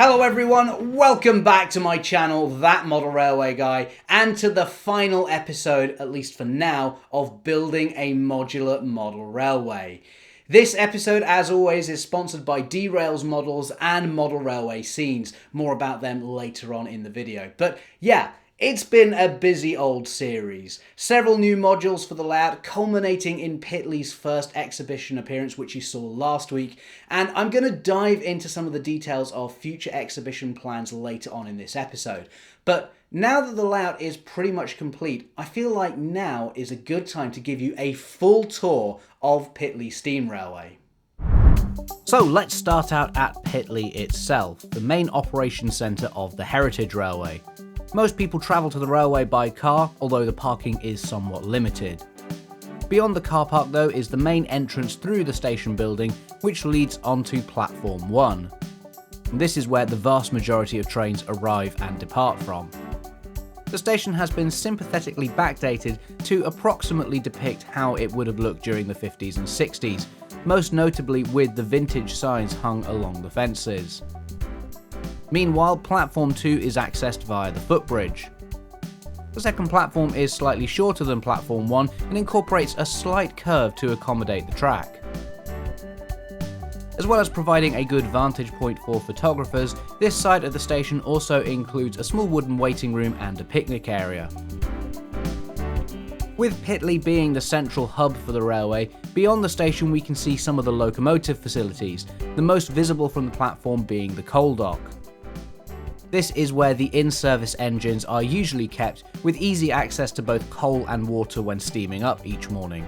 Hello everyone, welcome back to my channel, That Model Railway Guy, and to the final episode, at least for now, of building a modular model railway. This episode, as always, is sponsored by D-Rails Models and Model Railway Scenes. More about them later on in the video. But yeah, it's been a busy old series. Several new modules for the layout, culminating in Pitley's first exhibition appearance, which you saw last week. And I'm going to dive into some of the details of future exhibition plans later on in this episode. But now that the layout is pretty much complete, I feel like now is a good time to give you a full tour of Pitley Steam Railway. So let's start out at Pitley itself, the main operations centre of the Heritage Railway. Most people travel to the railway by car, although the parking is somewhat limited. Beyond the car park though is the main entrance through the station building, which leads onto Platform 1. And this is where the vast majority of trains arrive and depart from. The station has been sympathetically backdated to approximately depict how it would have looked during the 50s and 60s, most notably with the vintage signs hung along the fences. Meanwhile, Platform 2 is accessed via the footbridge. The second platform is slightly shorter than Platform 1 and incorporates a slight curve to accommodate the track. As well as providing a good vantage point for photographers, this side of the station also includes a small wooden waiting room and a picnic area. With Pitley being the central hub for the railway, beyond the station we can see some of the locomotive facilities, the most visible from the platform being the coal dock. This is where the in-service engines are usually kept, with easy access to both coal and water when steaming up each morning.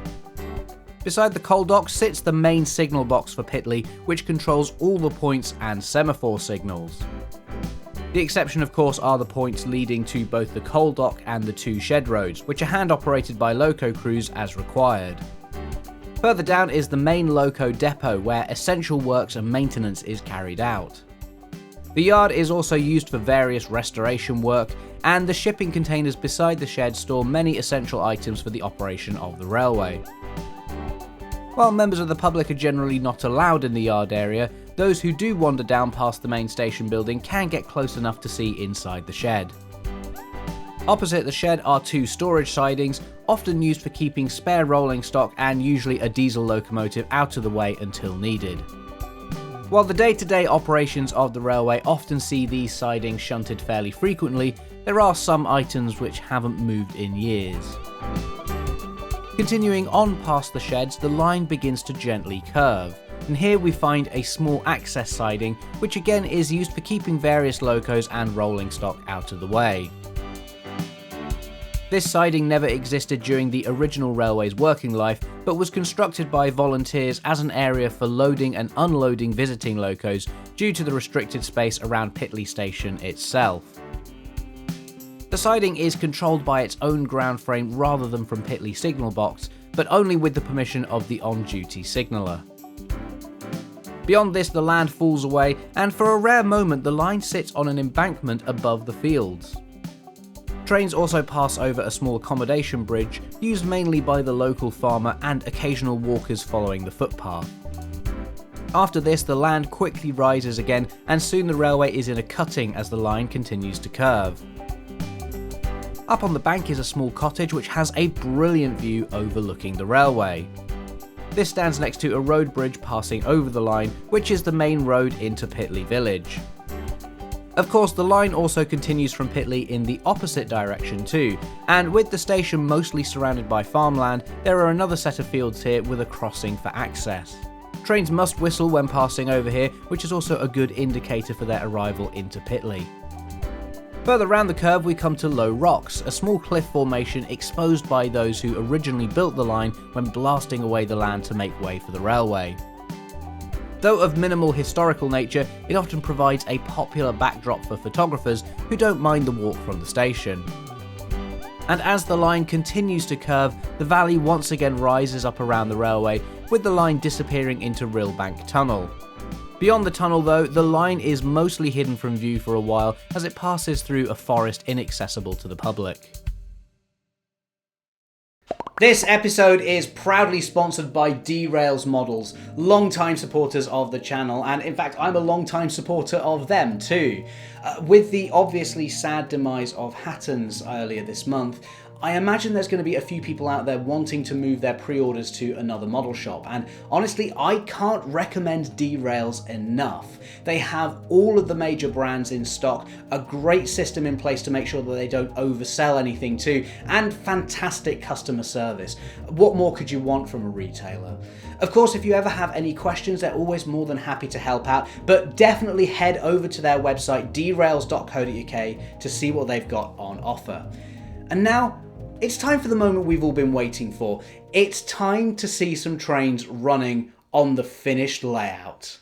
Beside the coal dock sits the main signal box for Pitley, which controls all the points and semaphore signals. The exception of course are the points leading to both the coal dock and the two shed roads, which are hand operated by loco crews as required. Further down is the main loco depot, where essential works and maintenance is carried out. The yard is also used for various restoration work, and the shipping containers beside the shed store many essential items for the operation of the railway. While members of the public are generally not allowed in the yard area, those who do wander down past the main station building can get close enough to see inside the shed. Opposite the shed are two storage sidings, often used for keeping spare rolling stock and usually a diesel locomotive out of the way until needed. While the day-to-day operations of the railway often see these sidings shunted fairly frequently, there are some items which haven't moved in years. Continuing on past the sheds, the line begins to gently curve, and here we find a small access siding, which again is used for keeping various locos and rolling stock out of the way. This siding never existed during the original railway's working life, but was constructed by volunteers as an area for loading and unloading visiting locos due to the restricted space around Pitley Station itself. The siding is controlled by its own ground frame rather than from Pitley signal box, but only with the permission of the on-duty signaller. Beyond this, the land falls away, and for a rare moment the line sits on an embankment above the fields. Trains also pass over a small accommodation bridge, used mainly by the local farmer and occasional walkers following the footpath. After this, the land quickly rises again, and soon the railway is in a cutting as the line continues to curve. Up on the bank is a small cottage which has a brilliant view overlooking the railway. This stands next to a road bridge passing over the line, which is the main road into Pitley village. Of course, the line also continues from Pitley in the opposite direction too, and with the station mostly surrounded by farmland, there are another set of fields here with a crossing for access. Trains must whistle when passing over here, which is also a good indicator for their arrival into Pitley. Further round the curve we come to Low Rocks, a small cliff formation exposed by those who originally built the line when blasting away the land to make way for the railway. Though of minimal historical nature, it often provides a popular backdrop for photographers who don't mind the walk from the station. And as the line continues to curve, the valley once again rises up around the railway, with the line disappearing into Rillbank Tunnel. Beyond the tunnel though, the line is mostly hidden from view for a while as it passes through a forest inaccessible to the public. This episode is proudly sponsored by Derails Models, long-time supporters of the channel, and in fact I'm a long-time supporter of them too. With the obviously sad demise of Hattons earlier this month, I imagine there's going to be a few people out there wanting to move their pre-orders to another model shop, and honestly I can't recommend Derails enough. They have all of the major brands in stock, a great system in place to make sure that they don't oversell anything too, and fantastic customer service. What more could you want from a retailer? Of course, if you ever have any questions, they're always more than happy to help out, but definitely head over to their website derails.co.uk to see what they've got on offer. And now, it's time for the moment we've all been waiting for. It's time to see some trains running on the finished layout.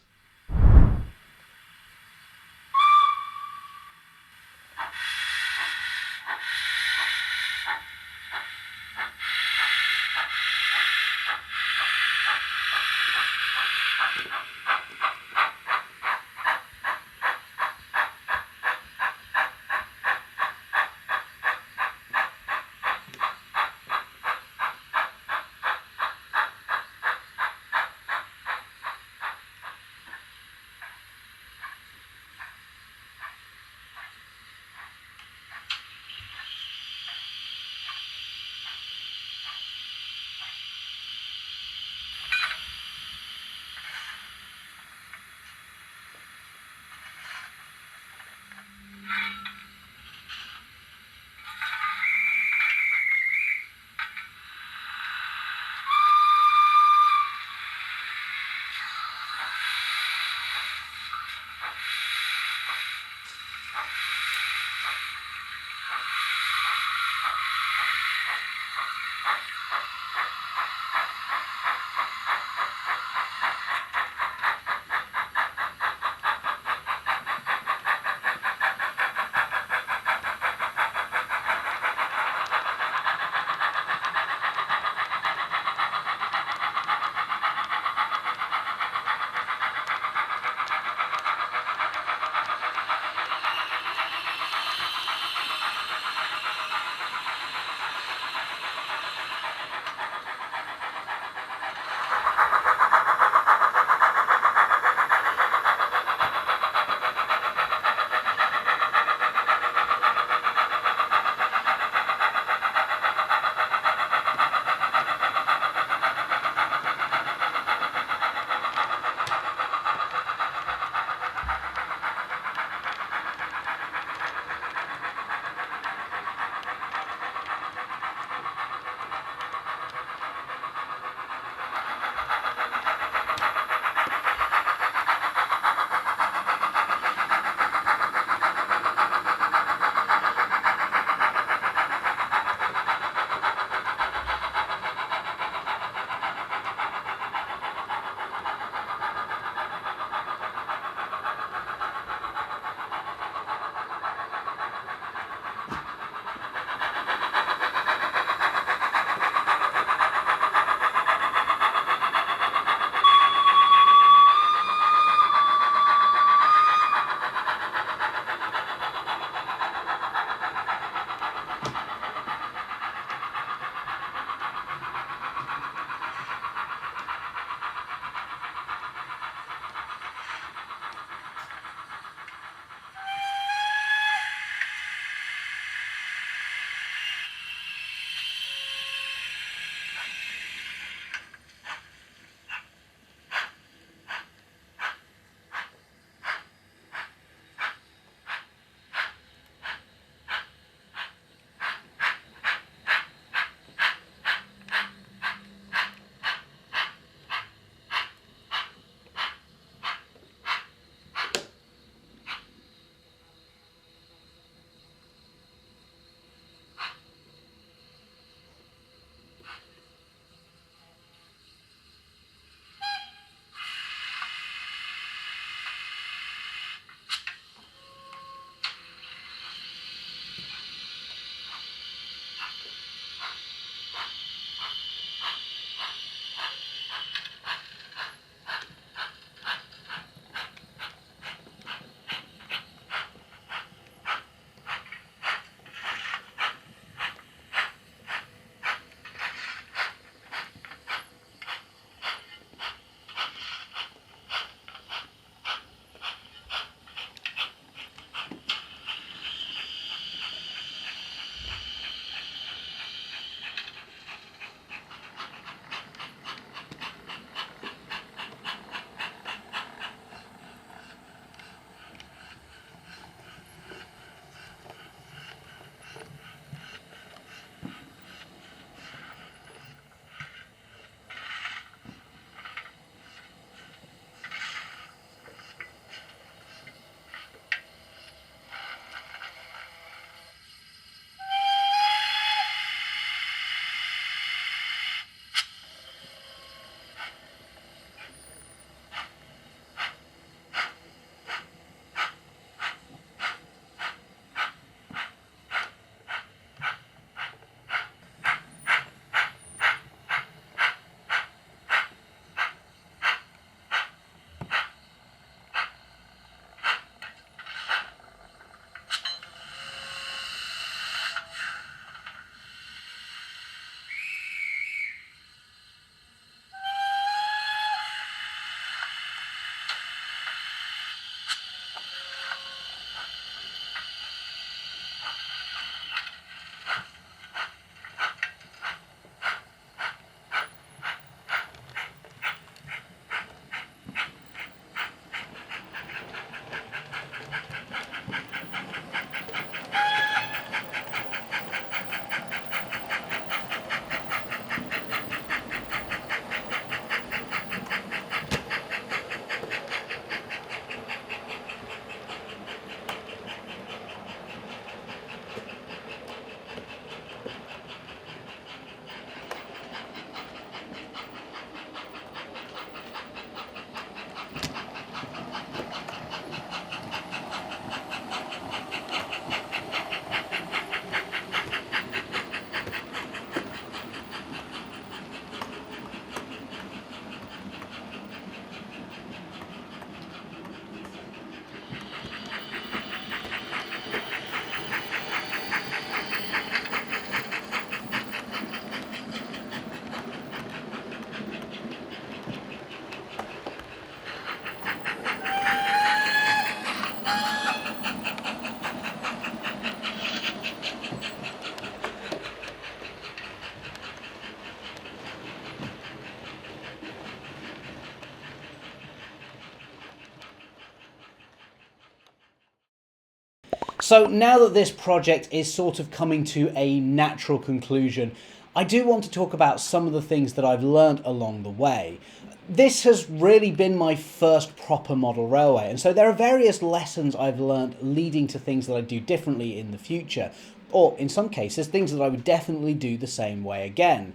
So now that this project is sort of coming to a natural conclusion, I do want to talk about some of the things that I've learned along the way. This has really been my first proper model railway, and so there are various lessons I've learned leading to things that I do differently in the future. Or, in some cases, things that I would definitely do the same way again.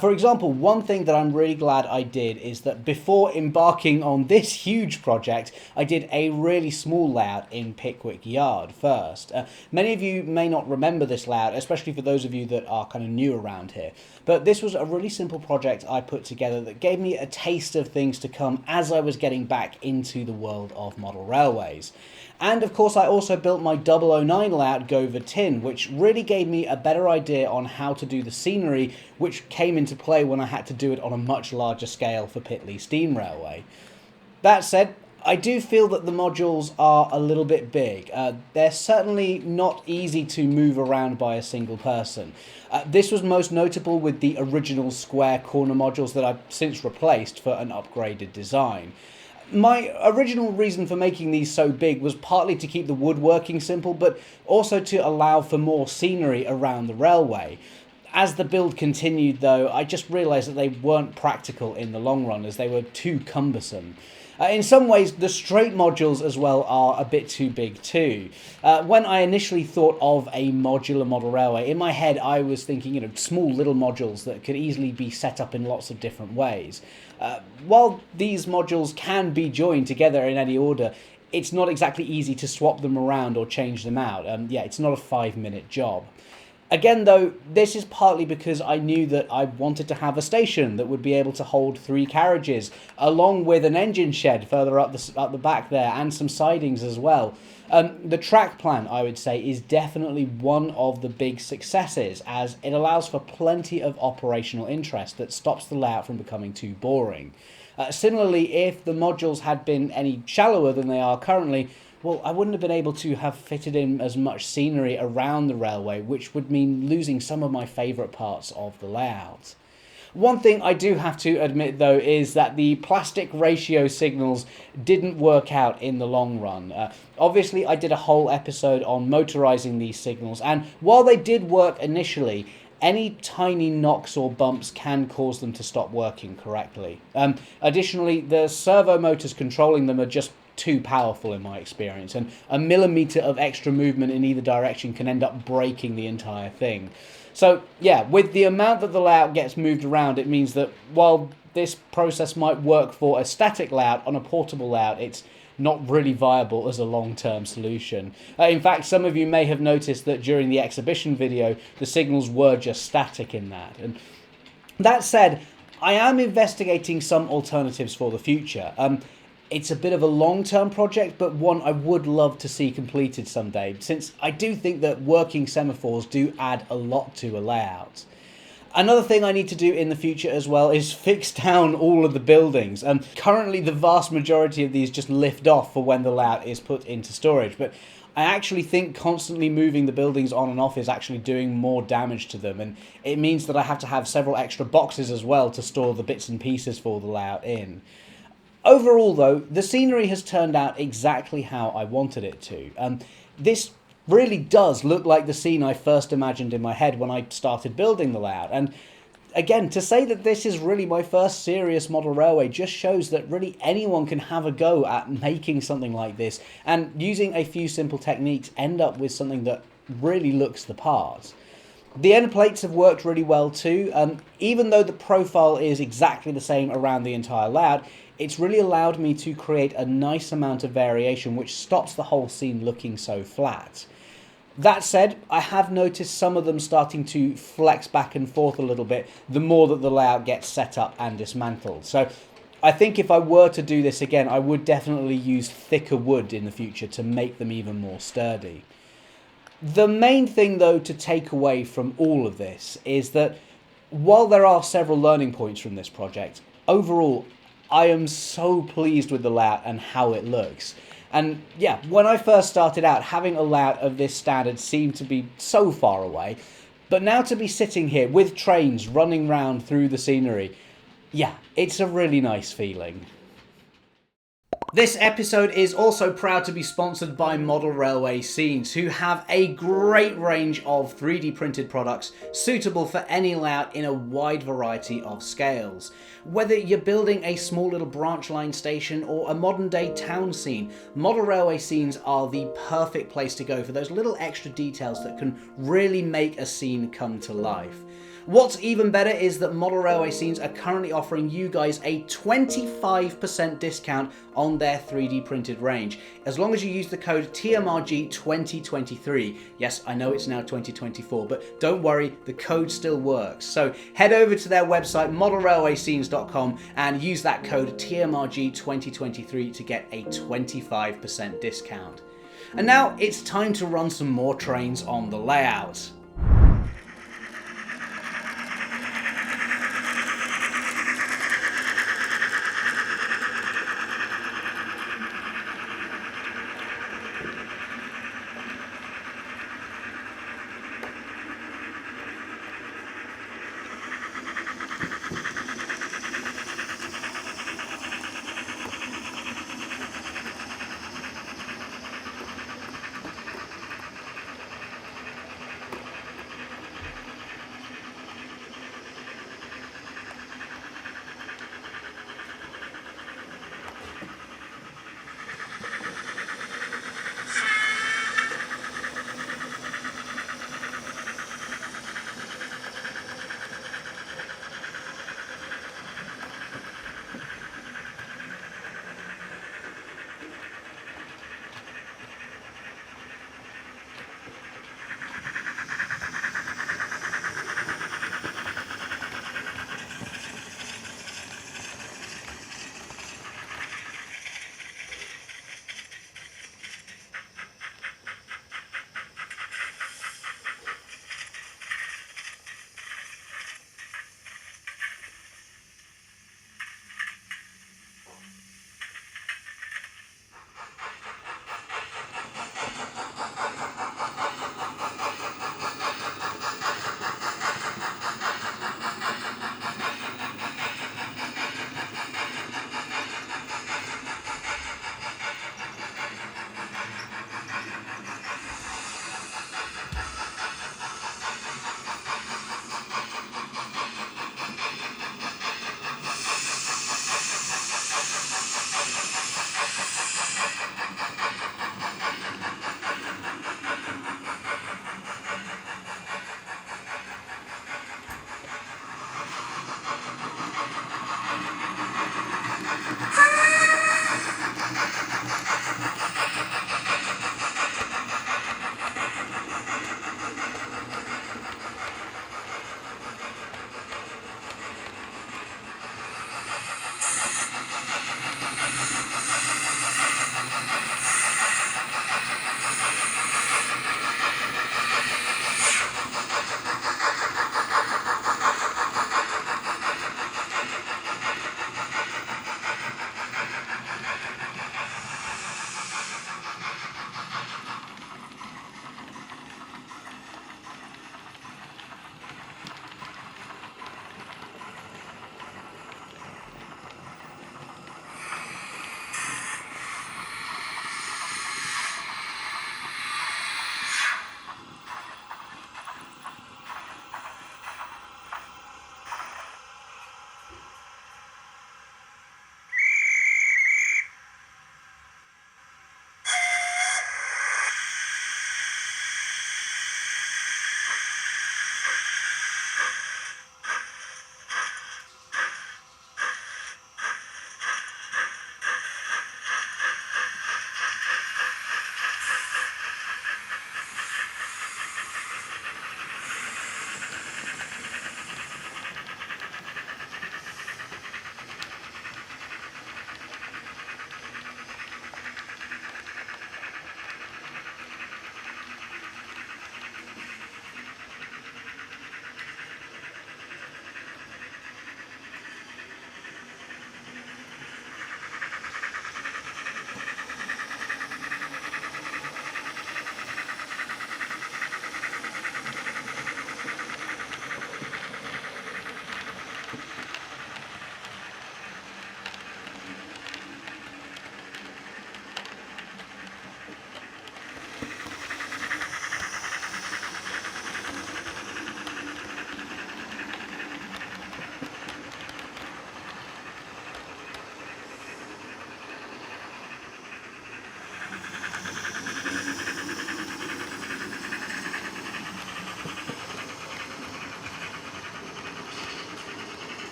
For example, one thing that I'm really glad I did is that before embarking on this huge project, I did a really small layout in Pickwick Yard first. Many of you may not remember this layout, especially for those of you that are kind of new around here. But this was a really simple project I put together that gave me a taste of things to come as I was getting back into the world of model railways. And of course I also built my 009 layout Gover Tin, which really gave me a better idea on how to do the scenery, which came into play when I had to do it on a much larger scale for Pitley Steam Railway. That said, I do feel that the modules are a little bit big. They're certainly not easy to move around by a single person. This was most notable with the original square corner modules that I've since replaced for an upgraded design. My original reason for making these so big was partly to keep the woodworking simple, but also to allow for more scenery around the railway. As the build continued though, I just realised that they weren't practical in the long run as they were too cumbersome. In some ways, the straight modules as well are a bit too big too. When I initially thought of a modular model railway, in my head I was thinking, small little modules that could easily be set up in lots of different ways. While these modules can be joined together in any order, it's not exactly easy to swap them around or change them out. It's not a 5-minute job. Again though, this is partly because I knew that I wanted to have a station that would be able to hold 3 carriages, along with an engine shed further up the back there, and some sidings as well. The track plan, I would say, is definitely one of the big successes, as it allows for plenty of operational interest that stops the layout from becoming too boring. Similarly, if the modules had been any shallower than they are currently, well, I wouldn't have been able to have fitted in as much scenery around the railway, which would mean losing some of my favourite parts of the layout. One thing I do have to admit though is that the plastic ratio signals didn't work out in the long run. Obviously I did a whole episode on motorising these signals, and while they did work initially, any tiny knocks or bumps can cause them to stop working correctly. Additionally, the servo motors controlling them are just too powerful in my experience, and a millimetre of extra movement in either direction can end up breaking the entire thing. So yeah, with the amount that the layout gets moved around, it means that while this process might work for a static layout, on a portable layout it's not really viable as a long-term solution. In fact, some of you may have noticed that during the exhibition video the signals were just static in that. And that said, I am investigating some alternatives for the future. It's a bit of a long-term project, but one I would love to see completed someday, since I do think that working semaphores do add a lot to a layout. Another thing I need to do in the future as well is fix down all of the buildings. Currently the vast majority of these just lift off for when the layout is put into storage, but I actually think constantly moving the buildings on and off is actually doing more damage to them, and it means that I have to have several extra boxes as well to store the bits and pieces for the layout in. Overall though, the scenery has turned out exactly how I wanted it to. This really does look like the scene I first imagined in my head when I started building the layout, and again, to say that this is really my first serious model railway just shows that really anyone can have a go at making something like this, and using a few simple techniques end up with something that really looks the part. The end plates have worked really well too. Even though the profile is exactly the same around the entire layout, it's really allowed me to create a nice amount of variation which stops the whole scene looking so flat. That said, I have noticed some of them starting to flex back and forth a little bit the more that the layout gets set up and dismantled. So I think if I were to do this again, I would definitely use thicker wood in the future to make them even more sturdy. The main thing though to take away from all of this is that while there are several learning points from this project, overall I am so pleased with the layout and how it looks. And yeah, when I first started out, having a layout of this standard seemed to be so far away, but now to be sitting here with trains running round through the scenery, yeah, it's a really nice feeling. This episode is also proud to be sponsored by Model Railway Scenes, who have a great range of 3D printed products suitable for any layout in a wide variety of scales. Whether you're building a small little branch line station or a modern day town scene, Model Railway Scenes are the perfect place to go for those little extra details that can really make a scene come to life. What's even better is that Model Railway Scenes are currently offering you guys a 25% discount on their 3D printed range, as long as you use the code TMRG2023. Yes, I know it's now 2024, but don't worry, the code still works. So head over to their website, modelrailwayscenes.com, and use that code TMRG2023 to get a 25% discount. And now it's time to run some more trains on the layout.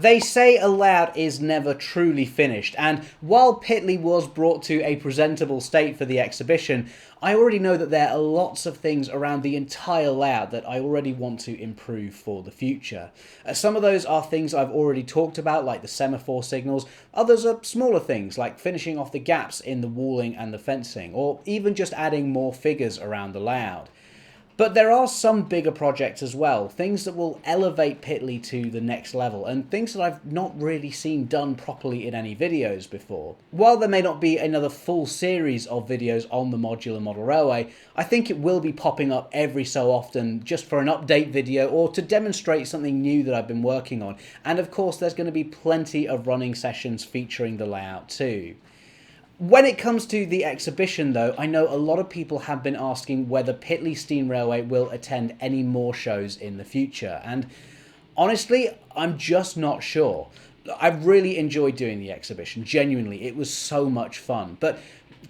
They say a layout is never truly finished, and while Pitley was brought to a presentable state for the exhibition, I already know that there are lots of things around the entire layout that I already want to improve for the future. Some of those are things I've already talked about, like the semaphore signals. Others are smaller things, like finishing off the gaps in the walling and the fencing, or even just adding more figures around the layout. But there are some bigger projects as well, things that will elevate Pitley to the next level, and things that I've not really seen done properly in any videos before. While there may not be another full series of videos on the modular model railway, I think it will be popping up every so often just for an update video or to demonstrate something new that I've been working on. And of course there's going to be plenty of running sessions featuring the layout too. When it comes to the exhibition though, I know a lot of people have been asking whether Pitley Steam Railway will attend any more shows in the future, and honestly, I'm just not sure. I've really enjoyed doing the exhibition, genuinely, it was so much fun, but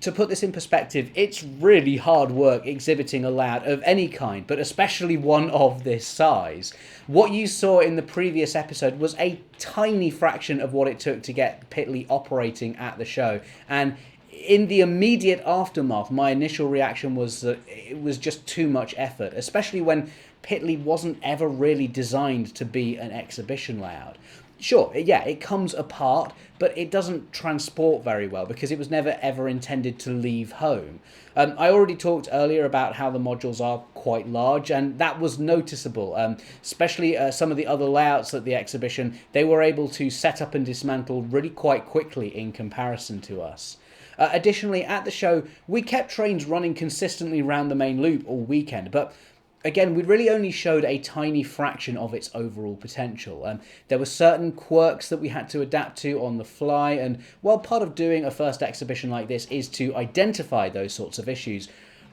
to put this in perspective, it's really hard work exhibiting a layout of any kind, but especially one of this size. What you saw in the previous episode was a tiny fraction of what it took to get Pitley operating at the show, and in the immediate aftermath, my initial reaction was that it was just too much effort, especially when Pitley wasn't ever really designed to be an exhibition layout. Sure, yeah, it comes apart, but it doesn't transport very well because it was never ever intended to leave home. I already talked earlier about how the modules are quite large, and that was noticeable, especially some of the other layouts at the exhibition. They were able to set up and dismantle really quite quickly in comparison to us. Additionally, at the show, we kept trains running consistently around the main loop all weekend, but again, we really only showed a tiny fraction of its overall potential. There were certain quirks that we had to adapt to on the fly, and while part of doing a first exhibition like this is to identify those sorts of issues,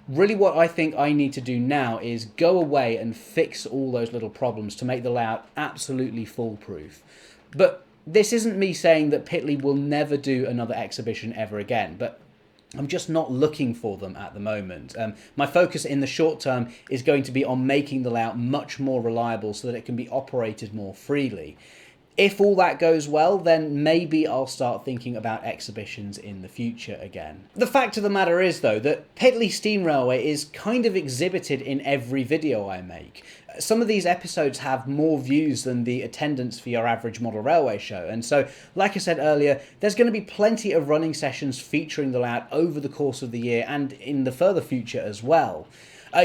really what I think I need to do now is go away and fix all those little problems to make the layout absolutely foolproof. But this isn't me saying that Pitley will never do another exhibition ever again, but I'm just not looking for them at the moment. My focus in the short term is going to be on making the layout much more reliable so that it can be operated more freely. If all that goes well, then maybe I'll start thinking about exhibitions in the future again. The fact of the matter is, though, that Pitley Steam Railway is kind of exhibited in every video I make. Some of these episodes have more views than the attendance for your average model railway show, and so, like I said earlier, there's going to be plenty of running sessions featuring the layout over the course of the year and in the further future as well.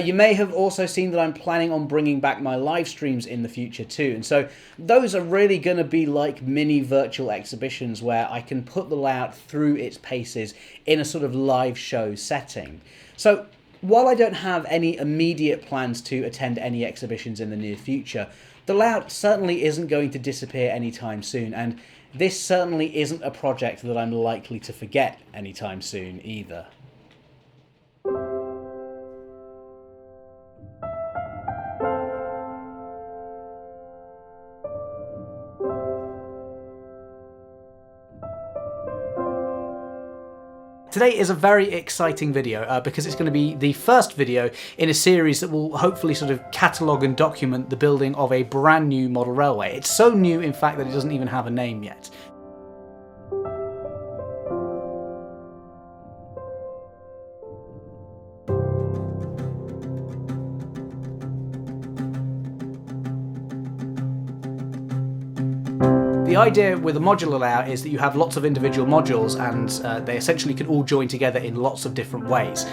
You may have also seen that I'm planning on bringing back my live streams in the future too, and so those are really going to be like mini virtual exhibitions where I can put the layout through its paces in a sort of live show setting. So while I don't have any immediate plans to attend any exhibitions in the near future, the layout certainly isn't going to disappear anytime soon, and this certainly isn't a project that I'm likely to forget anytime soon either. Today is a very exciting video because it's going to be the first video in a series that will hopefully sort of catalogue and document the building of a brand new model railway. It's so new, in fact, that it doesn't even have a name yet. The idea with a modular layout is that you have lots of individual modules and they essentially can all join together in lots of different ways.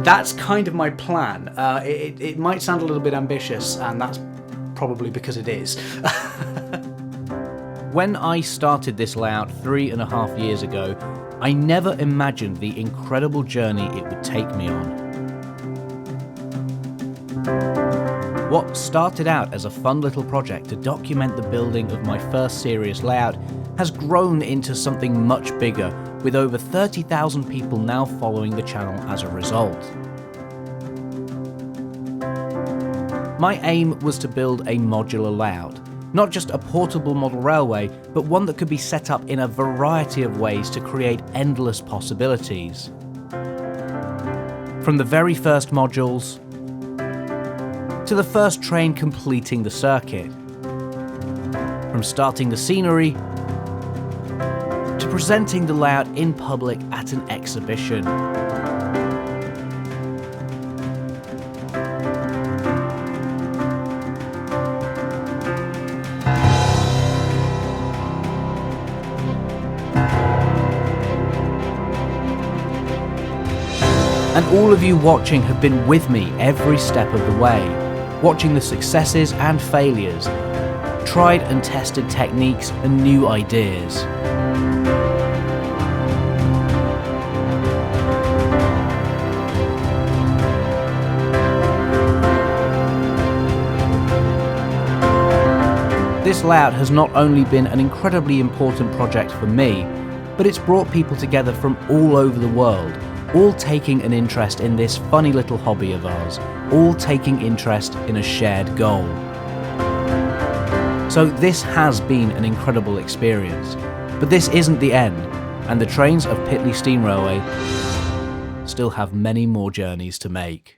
That's kind of my plan. It might sound a little bit ambitious, and that's probably because it is. When I started this layout 3.5 years ago, I never imagined the incredible journey it would take me on. What started out as a fun little project to document the building of my first serious layout has grown into something much bigger, with over 30,000 people now following the channel as a result. My aim was to build a modular layout, not just a portable model railway, but one that could be set up in a variety of ways to create endless possibilities. From the very first modules, to the first train completing the circuit, from starting the scenery to presenting the layout in public at an exhibition. And all of you watching have been with me every step of the way, watching the successes and failures, tried and tested techniques and new ideas. This layout has not only been an incredibly important project for me, but it's brought people together from all over the world, all taking an interest in this funny little hobby of ours, all taking interest in a shared goal. So this has been an incredible experience, but this isn't the end, and the trains of Pitley Steam Railway still have many more journeys to make.